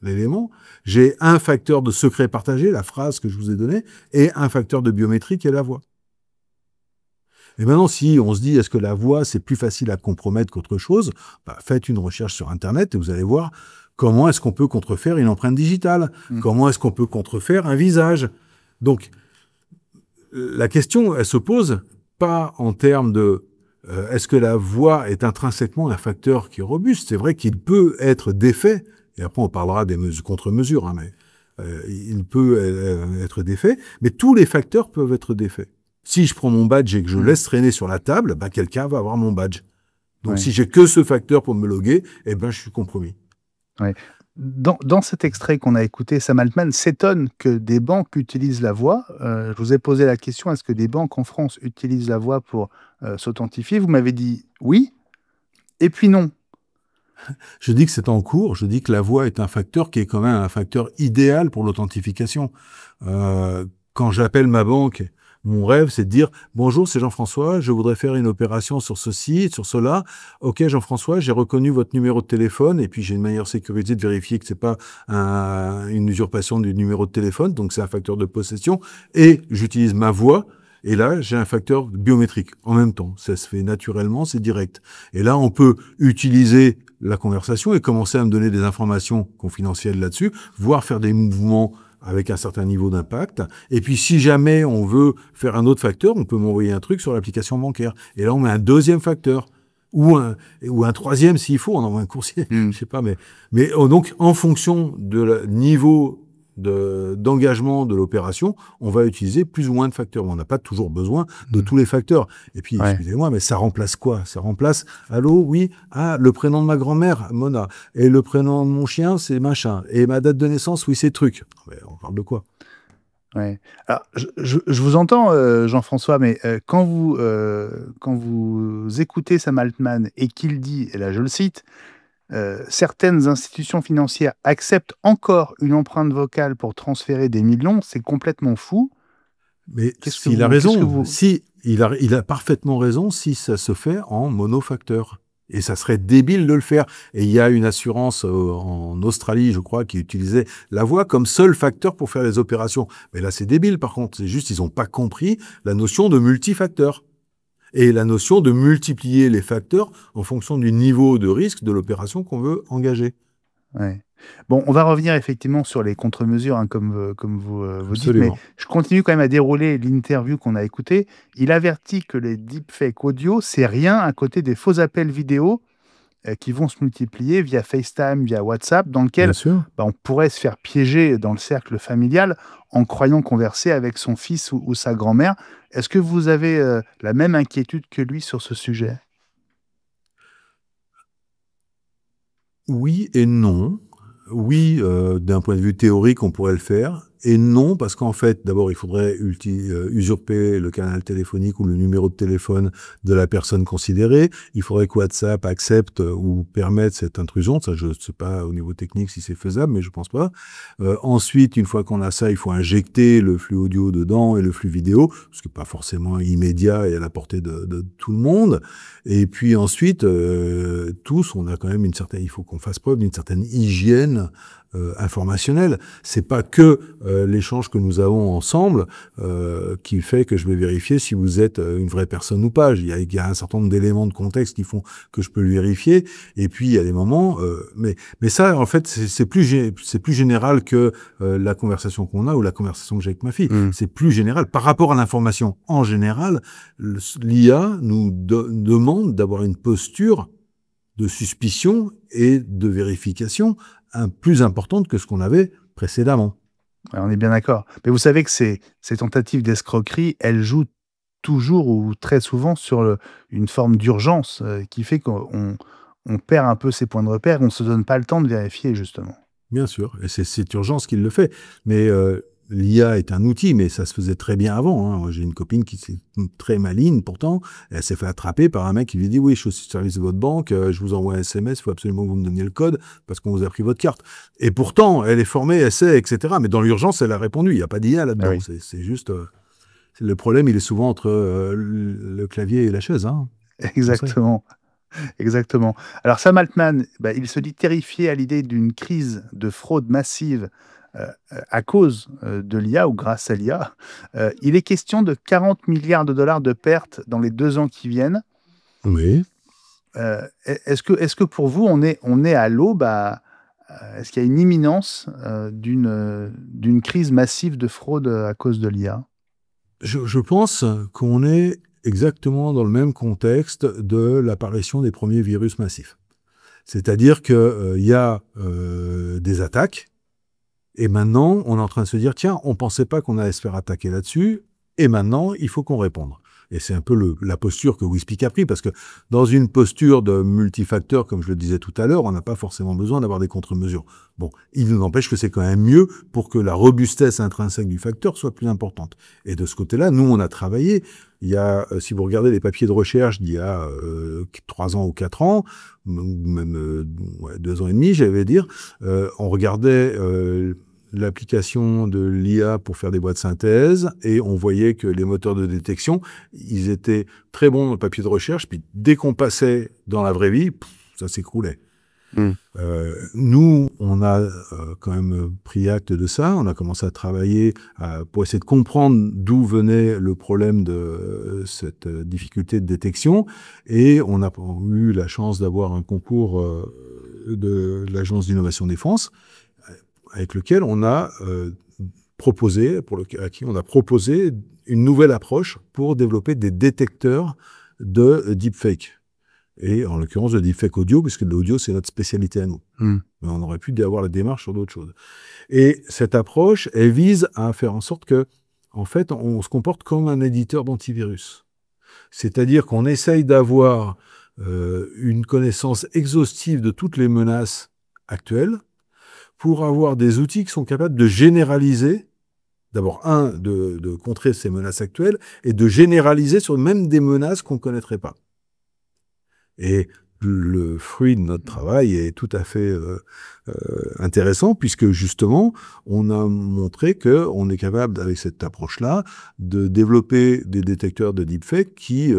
l'élément. J'ai un facteur de secret partagé, la phrase que je vous ai donnée, et un facteur de biométrie qui est la voix. Et maintenant, si on se dit, est-ce que la voix, c'est plus facile à compromettre qu'autre chose, faites une recherche sur Internet et vous allez voir comment est-ce qu'on peut contrefaire une empreinte digitale, comment est-ce qu'on peut contrefaire un visage. Donc, la question, elle se pose pas en termes de est-ce que la voix est intrinsèquement un facteur qui est robuste. C'est vrai qu'il peut être défait, et après on parlera des contre-mesures, hein, mais il peut être défait, mais tous les facteurs peuvent être défaits. Si je prends mon badge et que je laisse traîner sur la table, quelqu'un va avoir mon badge. Donc, si j'ai que ce facteur pour me loguer, je suis compromis. Ouais. Dans cet extrait qu'on a écouté, Sam Altman s'étonne que des banques utilisent la voix. Je vous ai posé la question, est-ce que des banques en France utilisent la voix pour s'authentifier? Vous m'avez dit oui, et puis non. Je dis que c'est en cours, je dis que la voix est un facteur qui est quand même un facteur idéal pour l'authentification. Quand j'appelle ma banque, mon rêve, c'est de dire « Bonjour, c'est Jean-François, je voudrais faire une opération sur ceci, sur cela. Ok, Jean-François, j'ai reconnu votre numéro de téléphone et puis j'ai une manière sécurisée de vérifier que c'est pas une usurpation du numéro de téléphone, donc c'est un facteur de possession. Et j'utilise ma voix et là, j'ai un facteur biométrique en même temps. Ça se fait naturellement, c'est direct. Et là, on peut utiliser la conversation et commencer à me donner des informations confidentielles là-dessus, voire faire des mouvements avec un certain niveau d'impact. Et puis, si jamais on veut faire un autre facteur, on peut m'envoyer un truc sur l'application bancaire. Et là, on met un deuxième facteur. Ou un troisième s'il faut, on envoie un coursier. Je sais pas, mais donc, en fonction de niveau d'engagement de l'opération, on va utiliser plus ou moins de facteurs. On n'a pas toujours besoin de tous les facteurs. Et puis, excusez-moi, mais ça remplace quoi? Ça remplace, allô, oui, le prénom de ma grand-mère, Mona, et le prénom de mon chien, c'est machin, et ma date de naissance, oui, c'est truc. Mais on parle de quoi? Ouais. Alors, je vous entends, Jean-François, mais quand vous écoutez Sam Altman et qu'il dit, et là je le cite, certaines institutions financières acceptent encore une empreinte vocale pour transférer des millions, c'est complètement fou. Mais Qu'est-ce que s'il a qu'est-ce que raison, vous... si il a parfaitement raison si ça se fait en monofacteur. Et ça serait débile de le faire. Et il y a une assurance en Australie, je crois, qui utilisait la voix comme seul facteur pour faire les opérations. Mais là, c'est débile, par contre. C'est juste, ils n'ont pas compris la notion de multifacteur. Et la notion de multiplier les facteurs en fonction du niveau de risque de l'opération qu'on veut engager. Ouais. Bon, on va revenir effectivement sur les contre-mesures, hein, comme vous dites, mais Absolument. je continue quand même à dérouler l'interview qu'on a écoutée. Il avertit que les deepfakes audio, c'est rien à côté des faux appels vidéo qui vont se multiplier via FaceTime, via WhatsApp, dans lequel Bien sûr. on pourrait se faire piéger dans le cercle familial en croyant converser avec son fils ou sa grand-mère. Est-ce que vous avez la même inquiétude que lui sur ce sujet? Oui et non. Oui, d'un point de vue théorique, on pourrait le faire. Et non, parce qu'en fait, d'abord, il faudrait usurper le canal téléphonique ou le numéro de téléphone de la personne considérée. Il faudrait que WhatsApp accepte ou permette cette intrusion. Ça, je ne sais pas au niveau technique si c'est faisable, mais je pense pas. Ensuite, une fois qu'on a ça, il faut injecter le flux audio dedans et le flux vidéo, ce qui n'est pas forcément immédiat et à la portée de tout le monde. Et puis ensuite, tous, on a quand même il faut qu'on fasse preuve d'une certaine hygiène informationnelle. C'est pas que l'échange que nous avons ensemble qui fait que je vais vérifier si vous êtes une vraie personne ou pas. Il y a un certain nombre d'éléments de contexte qui font que je peux le vérifier. Et puis il y a des moments, mais ça en fait c'est plus général que la conversation qu'on a ou la conversation que j'ai avec ma fille. C'est plus général par rapport à l'information. En général, l'IA nous demande d'avoir une posture de suspicion et de vérification plus importante que ce qu'on avait précédemment. Ouais, on est bien d'accord. Mais vous savez que ces tentatives d'escroquerie, elles jouent toujours ou très souvent sur une forme d'urgence qui fait qu'on perd un peu ses points de repère, on ne se donne pas le temps de vérifier, justement. Bien sûr, et c'est cette urgence qui le fait. Mais l'IA est un outil, mais ça se faisait très bien avant. Hein. Moi, j'ai une copine qui est très maligne, pourtant, elle s'est fait attraper par un mec qui lui dit « Oui, je suis au service de votre banque, je vous envoie un SMS, il faut absolument que vous me donniez le code, parce qu'on vous a pris votre carte. » Et pourtant, elle est formée, elle sait, etc. Mais dans l'urgence, elle a répondu. Il n'y a pas d'IA là-dedans. Ah oui. C'est juste... le problème, il est souvent entre le clavier et la chaise. Hein. Exactement. Exactement. Alors Sam Altman, il se dit terrifié à l'idée d'une crise de fraude massive à cause de l'IA ou grâce à l'IA. Il est question de 40 milliards de dollars de pertes dans les 2 ans qui viennent. Oui. Est-ce que pour vous, on est à l'aube, est-ce qu'il y a une imminence d'une crise massive de fraude à cause de l'IA? Je pense qu'on est exactement dans le même contexte de l'apparition des premiers virus massifs. C'est-à-dire qu'il y a des attaques, et maintenant, on est en train de se dire, tiens, on ne pensait pas qu'on allait se faire attaquer là-dessus, et maintenant, il faut qu'on réponde. Et c'est un peu la posture que WeSpeak a pris, parce que dans une posture de multifacteur, comme je le disais tout à l'heure, on n'a pas forcément besoin d'avoir des contre-mesures. Bon, il nous empêche que c'est quand même mieux pour que la robustesse intrinsèque du facteur soit plus importante. Et de ce côté-là, nous, on a travaillé. Il y a, si vous regardez les papiers de recherche d'il y a 3 ans ou 4 ans, ou même 2 ans et demi, j'allais dire, on regardait l'application de l'IA pour faire des voix de synthèse, et on voyait que les moteurs de détection, ils étaient très bons dans le papier de recherche, puis dès qu'on passait dans la vraie vie, ça s'écroulait. Nous, on a quand même pris acte de ça, on a commencé à travailler pour essayer de comprendre d'où venait le problème de cette difficulté de détection, et on a eu la chance d'avoir un concours de l'Agence d'innovation défense, avec lequel on a à qui on a proposé une nouvelle approche pour développer des détecteurs de deepfake. Et en l'occurrence de deepfake audio, puisque l'audio, c'est notre spécialité à nous. Mais on aurait pu avoir la démarche sur d'autres choses. Et cette approche, elle vise à faire en sorte que, en fait, on se comporte comme un éditeur d'antivirus. C'est-à-dire qu'on essaye d'avoir une connaissance exhaustive de toutes les menaces actuelles, pour avoir des outils qui sont capables de généraliser D'abord, de contrer ces menaces actuelles et de généraliser sur même des menaces qu'on ne connaîtrait pas. Et le fruit de notre travail est tout à fait intéressant, puisque justement, on a montré qu'on est capable, avec cette approche-là, de développer des détecteurs de deepfake qui,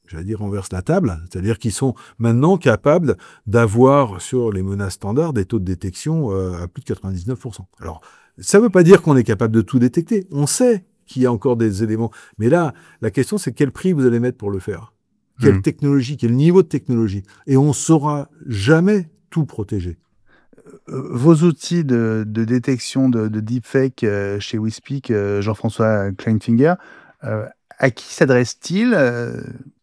j'allais dire, renversent la table, c'est-à-dire qu'ils sont maintenant capables d'avoir sur les menaces standards des taux de détection à plus de 99%. Alors, ça ne veut pas dire qu'on est capable de tout détecter. On sait qu'il y a encore des éléments. Mais là, la question, c'est quel prix vous allez mettre pour le faire. Quelle technologie, quel niveau de technologie. Et on ne saura jamais tout protéger. Vos outils de détection de deepfake chez WeSpeak, Jean-François Kleinfinger, à qui s'adressent-ils?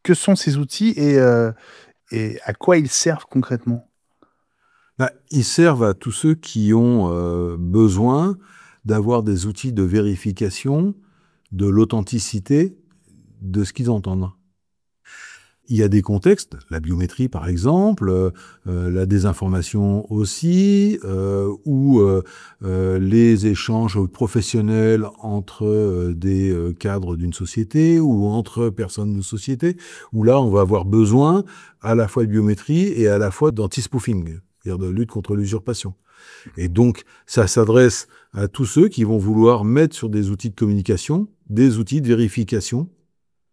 Que sont ces outils et à quoi ils servent concrètement? Ils servent à tous ceux qui ont besoin d'avoir des outils de vérification de l'authenticité de ce qu'ils entendent. Il y a des contextes, la biométrie par exemple, la désinformation aussi, ou les échanges professionnels entre des cadres d'une société ou entre personnes d'une société, où là on va avoir besoin à la fois de biométrie et à la fois d'anti-spoofing, c'est-à-dire de lutte contre l'usurpation. Et donc ça s'adresse à tous ceux qui vont vouloir mettre sur des outils de communication des outils de vérification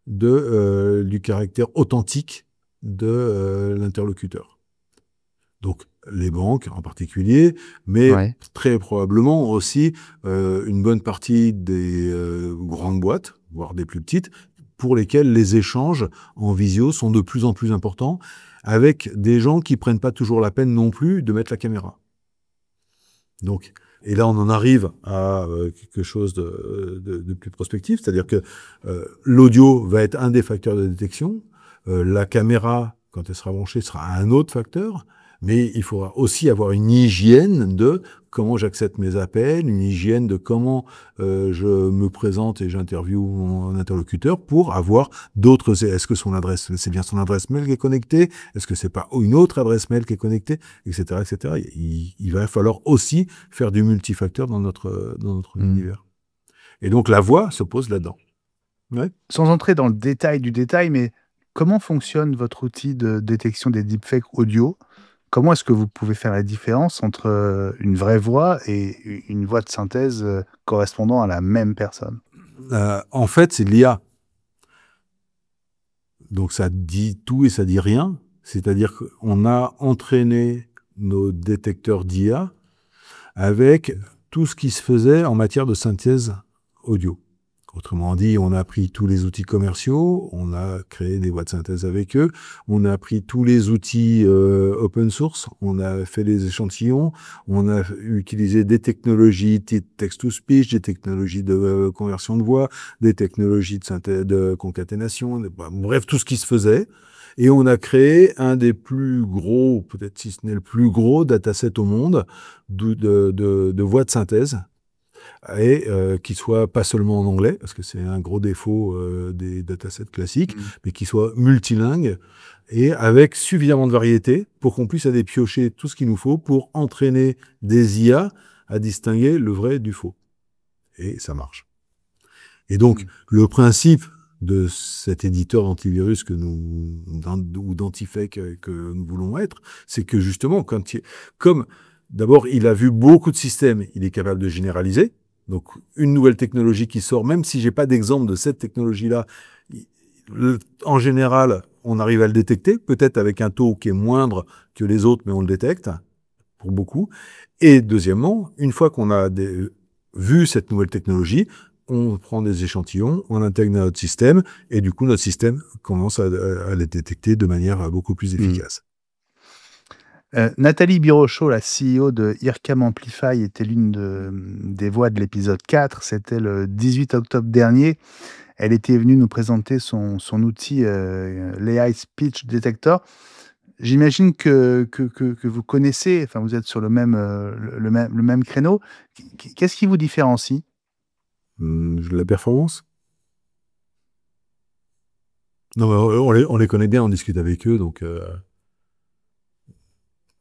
du caractère authentique de l'interlocuteur. Donc, les banques en particulier, mais très probablement aussi une bonne partie des grandes boîtes, voire des plus petites, pour lesquelles les échanges en visio sont de plus en plus importants, avec des gens qui prennent pas toujours la peine non plus de mettre la caméra. Donc, et là, on en arrive à quelque chose de plus prospectif, c'est-à-dire que l'audio va être un des facteurs de détection, la caméra, quand elle sera branchée, sera un autre facteur, mais il faudra aussi avoir une hygiène de comment j'accepte mes appels, une hygiène de comment je me présente et j'interviewe mon interlocuteur pour avoir d'autres... Est-ce que son adresse, c'est bien son adresse mail qui est connectée? Est-ce que c'est pas une autre adresse mail qui est connectée? Etc., etc. Il va falloir aussi faire du multifacteur dans notre univers. Et donc la voix se pose là-dedans. Ouais. Sans entrer dans le détail du détail, mais comment fonctionne votre outil de détection des deepfakes audio? Comment est-ce que vous pouvez faire la différence entre une vraie voix et une voix de synthèse correspondant à la même personne? En fait, c'est de l'IA. Donc ça dit tout et ça dit rien. C'est-à-dire qu'on a entraîné nos détecteurs d'IA avec tout ce qui se faisait en matière de synthèse audio. Autrement dit, on a pris tous les outils commerciaux, on a créé des voix de synthèse avec eux, on a pris tous les outils open source, on a fait des échantillons, on a utilisé des technologies text-to-speech, des technologies de conversion de voix, des technologies de synthèse, de concaténation, bref, tout ce qui se faisait. Et on a créé un des plus gros, peut-être si ce n'est le plus gros dataset au monde de voix de synthèse, et qui soit pas seulement en anglais, parce que c'est un gros défaut des datasets classiques, mais qui soit multilingue et avec suffisamment de variété pour qu'on puisse aller piocher tout ce qu'il nous faut pour entraîner des IA à distinguer le vrai du faux. Et ça marche. Et donc, le principe de cet éditeur antivirus ou d'antifake que nous voulons être, c'est que justement, comme d'abord il a vu beaucoup de systèmes, il est capable de généraliser. Donc, une nouvelle technologie qui sort, même si j'ai pas d'exemple de cette technologie-là, en général, on arrive à le détecter, peut-être avec un taux qui est moindre que les autres, mais on le détecte, pour beaucoup. Et deuxièmement, une fois qu'on a vu cette nouvelle technologie, on prend des échantillons, on intègre dans notre système, et du coup, notre système commence à les détecter de manière beaucoup plus efficace. Nathalie Birochot, la CEO de IRCAM Amplify, était l'une des voix de l'épisode 4. C'était le 18 octobre dernier. Elle était venue nous présenter son outil, l'AI Speech Detector. J'imagine que vous connaissez, enfin vous êtes sur le même créneau. Qu'est-ce qui vous différencie? La performance? Non, mais on les connaît bien, on discute avec eux, donc...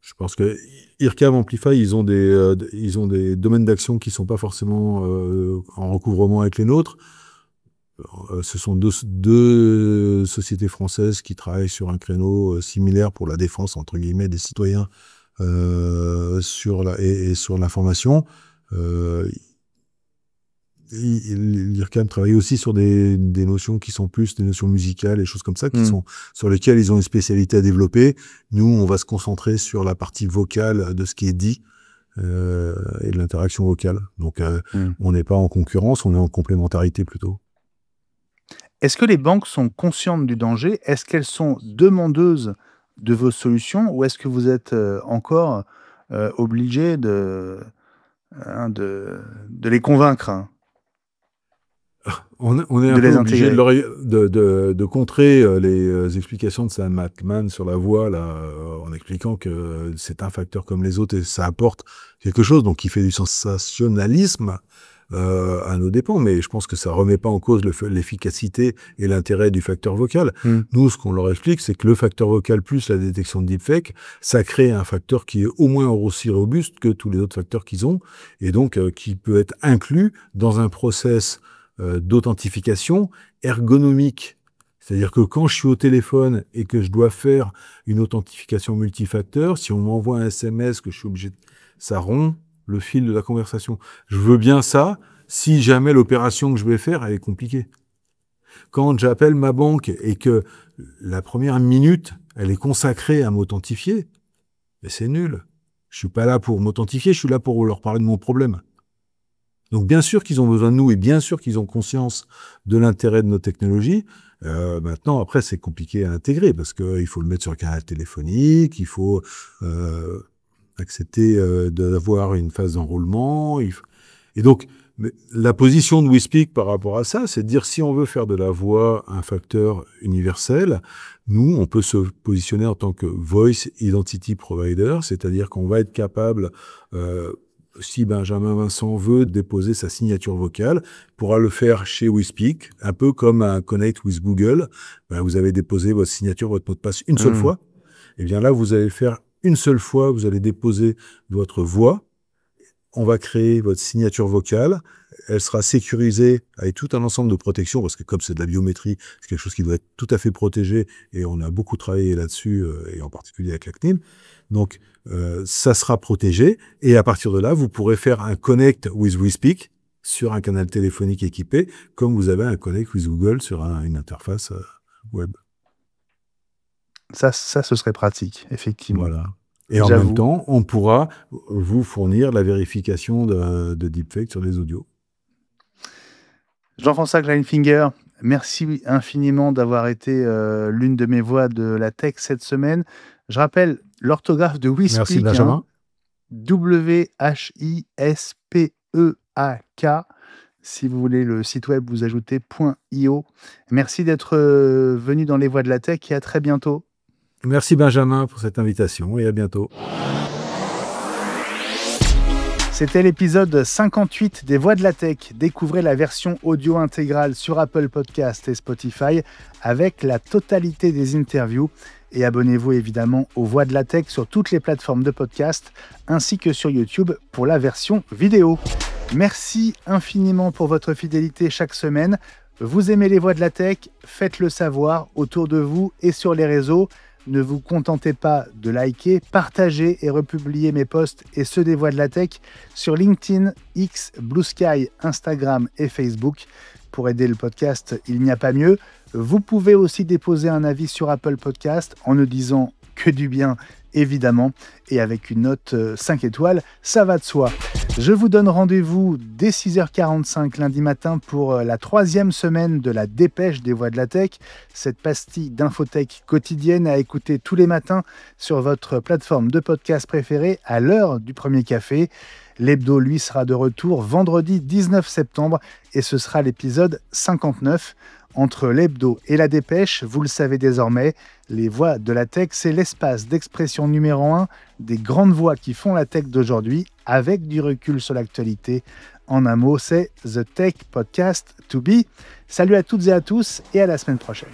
Je pense que IRCAM, Amplify, ils ont des domaines d'action qui sont pas forcément en recouvrement avec les nôtres. Ce sont deux sociétés françaises qui travaillent sur un créneau similaire pour la défense, entre guillemets, des citoyens sur l'information. L'IRCAM travaille aussi sur des notions qui sont plus des notions musicales et choses comme ça, sur lesquelles ils ont une spécialité à développer. Nous, on va se concentrer sur la partie vocale de ce qui est dit et de l'interaction vocale. Donc, on n'est pas en concurrence, on est en complémentarité plutôt. Est-ce que les banques sont conscientes du danger? Est-ce qu'elles sont demandeuses de vos solutions ou est-ce que vous êtes encore obligé de les convaincre? On est un peu obligé de contrer les explications de Sam Altman sur la voix, là, en expliquant que c'est un facteur comme les autres et ça apporte quelque chose, donc qui fait du sensationnalisme à nos dépens, mais je pense que ça remet pas en cause l'efficacité et l'intérêt du facteur vocal. Nous, ce qu'on leur explique, c'est que le facteur vocal plus la détection de deepfake, ça crée un facteur qui est au moins aussi robuste que tous les autres facteurs qu'ils ont, et donc qui peut être inclus dans un process d'authentification ergonomique. C'est-à-dire que quand je suis au téléphone et que je dois faire une authentification multifacteur, si on m'envoie un SMS que je suis obligé ça rompt le fil de la conversation. Je veux bien ça si jamais l'opération que je vais faire, elle est compliquée. Quand j'appelle ma banque et que la première minute, elle est consacrée à m'authentifier, mais c'est nul. Je suis pas là pour m'authentifier, je suis là pour leur parler de mon problème. Donc bien sûr qu'ils ont besoin de nous et bien sûr qu'ils ont conscience de l'intérêt de nos technologies. Maintenant, après, c'est compliqué à intégrer parce qu'il faut le mettre sur un canal téléphonique, il faut accepter d'avoir une phase d'enrôlement. Et donc, la position de WeSpeak par rapport à ça, c'est de dire si on veut faire de la voix un facteur universel, nous, on peut se positionner en tant que Voice Identity Provider, c'est-à-dire qu'on va être capable, si Benjamin Vincent veut déposer sa signature vocale, pourra le faire chez WeSpeak, un peu comme un Connect with Google. Vous avez déposé votre signature, votre mot de passe une seule fois. Et bien là, vous allez le faire une seule fois, vous allez déposer votre voix, on va créer votre signature vocale, elle sera sécurisée avec tout un ensemble de protections, parce que comme c'est de la biométrie, c'est quelque chose qui doit être tout à fait protégé, et on a beaucoup travaillé là-dessus, et en particulier avec la CNIL. Donc, ça sera protégé, et à partir de là, vous pourrez faire un Connect with WeSpeak sur un canal téléphonique équipé, comme vous avez un Connect with Google sur une interface web. Ça, ce serait pratique, effectivement. Voilà. Et en même temps, on pourra vous fournir la vérification de deepfake sur les audios. Jean-François Kleinfinger, merci infiniment d'avoir été l'une de mes voix de la tech cette semaine. Je rappelle l'orthographe de WeSpeak. Merci Benjamin. W-H-I-S-P-E-A-K. Si vous voulez le site web, vous ajoutez .io. Merci d'être venu dans les voix de la tech et à très bientôt. Merci Benjamin pour cette invitation et à bientôt. C'était l'épisode 58 des Voix de la Tech. Découvrez la version audio intégrale sur Apple Podcast et Spotify avec la totalité des interviews. Et abonnez-vous évidemment aux Voix de la Tech sur toutes les plateformes de podcast ainsi que sur YouTube pour la version vidéo. Merci infiniment pour votre fidélité chaque semaine. Vous aimez les Voix de la Tech, faites-le savoir autour de vous et sur les réseaux. Ne vous contentez pas de liker, partagez et republier mes posts et ceux des Voix de la Tech sur LinkedIn, X, Blue Sky, Instagram et Facebook. Pour aider le podcast, il n'y a pas mieux. Vous pouvez aussi déposer un avis sur Apple Podcast en ne disant que du bien, évidemment, et avec une note 5 étoiles, ça va de soi. Je vous donne rendez-vous dès 6h45 lundi matin pour la 3e semaine de la dépêche des Voix de la Tech, cette pastille d'infotech quotidienne à écouter tous les matins sur votre plateforme de podcast préférée à l'heure du premier café. L'hebdo, lui, sera de retour vendredi 19 septembre et ce sera l'épisode 59. Entre l'hebdo et la dépêche, vous le savez désormais, les Voix de la Tech, c'est l'espace d'expression numéro 1 des grandes voix qui font la tech d'aujourd'hui, avec du recul sur l'actualité. En un mot, c'est The Tech Podcast to Be. Salut à toutes et à tous et à la semaine prochaine.